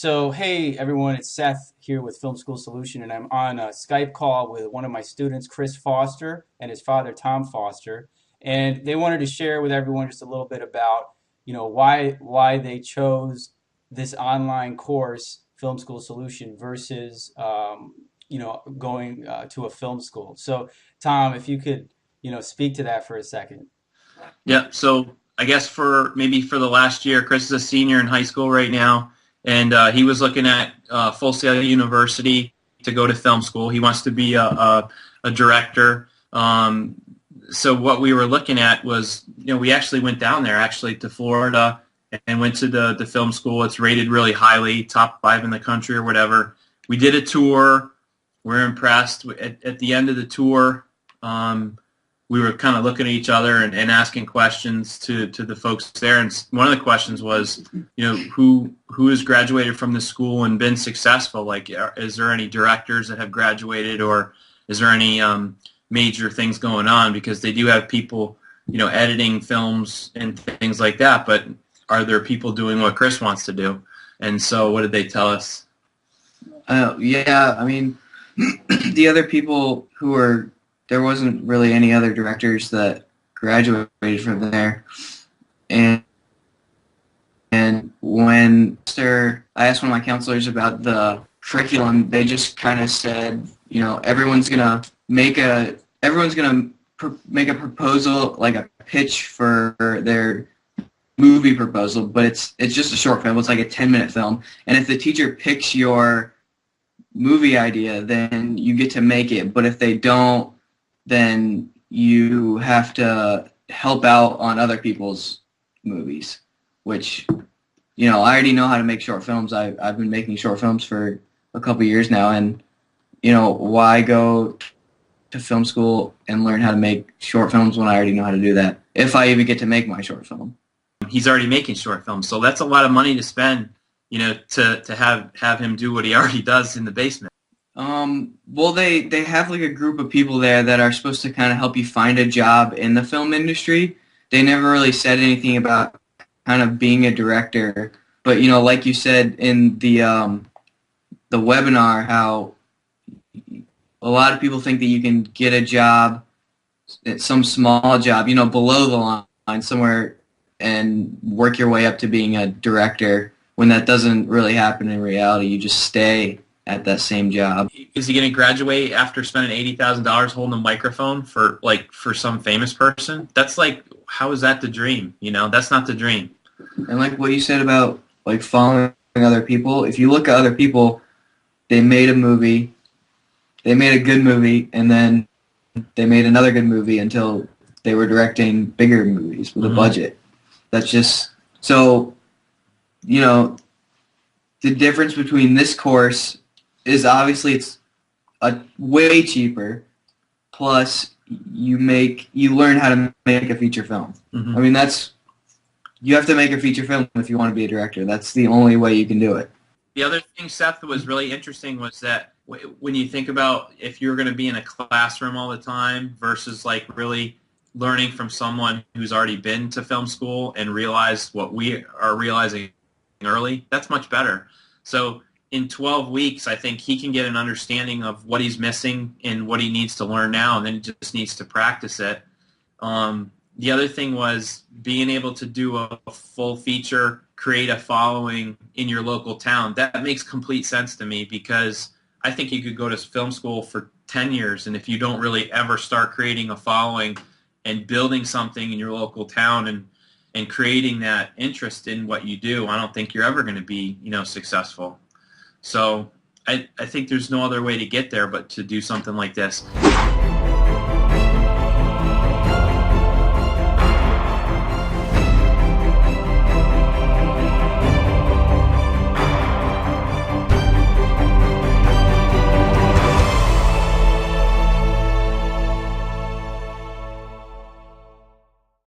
So, hey everyone, it's Seth here with Film School Solution, and I'm on a Skype call with one of my students, Chris Foster, and his father, Tom Foster. And they wanted to share with everyone just a little bit about, why they chose this online course, Film School Solution, versus, going to a film school. So, Tom, if you could, speak to that for a second. Yeah, so I guess for the last year, Chris is a senior in high school right now, and he was looking at Full Sail University to go to film school. He wants to be a director. So what we were looking at was, we actually went down there actually to Florida and went to the film school. It's rated really highly, top 5 in the country or whatever. We did a tour. We're impressed. At the end of the tour, we were kind of looking at each other and asking questions to the folks there. And one of the questions was, who has graduated from the school and been successful? Like, is there any directors that have graduated, or is there any major things going on? Because they do have people, editing films and things like that. But are there people doing what Chris wants to do? And so what did they tell us? Yeah, I mean, the other people who were there wasn't really any other directors that graduated from there. And when I asked one of my counselors about the curriculum, they just kind of said, everyone's gonna make a proposal, like a pitch for their movie proposal, but it's just a short film. It's like a 10-minute film, and if the teacher picks your movie idea, then you get to make it. But if they don't, then you have to help out on other people's movies, which, I already know how to make short films. I've been making short films for a couple years now, and, why go to film school and learn how to make short films when I already know how to do that, if I even get to make my short film? He's already making short films, so that's a lot of money to spend, to have him do what he already does in the basement. Well, they have like a group of people there that are supposed to kind of help you find a job in the film industry. They never really said anything about kind of being a director, but like you said in the webinar, how a lot of people think that you can get a job, some small job, below the line somewhere, and work your way up to being a director, when that doesn't really happen in reality. You just stay at that same job. Is he going to graduate after spending $80,000 holding a microphone for some famous person? That's like, how is that the dream? That's not the dream. And like what you said about like following other people, if you look at other people, they made a movie, they made a good movie, and then they made another good movie until they were directing bigger movies with a budget. That's just, so, the difference between this course is obviously it's way cheaper, plus you learn how to make a feature film. Mm-hmm. I mean, you have to make a feature film if you want to be a director. That's the only way you can do it. The other thing, Seth, that was really interesting was that when you think about if you're going to be in a classroom all the time versus like really learning from someone who's already been to film school and realize what we are realizing early, that's much better. So in 12 weeks, I think he can get an understanding of what he's missing and what he needs to learn now, and then he just needs to practice it. The other thing was being able to do a full feature, create a following in your local town. That makes complete sense to me, because I think you could go to film school for 10 years, and if you don't really ever start creating a following and building something in your local town and creating that interest in what you do, I don't think you're ever going to be, successful. So I think there's no other way to get there but to do something like this.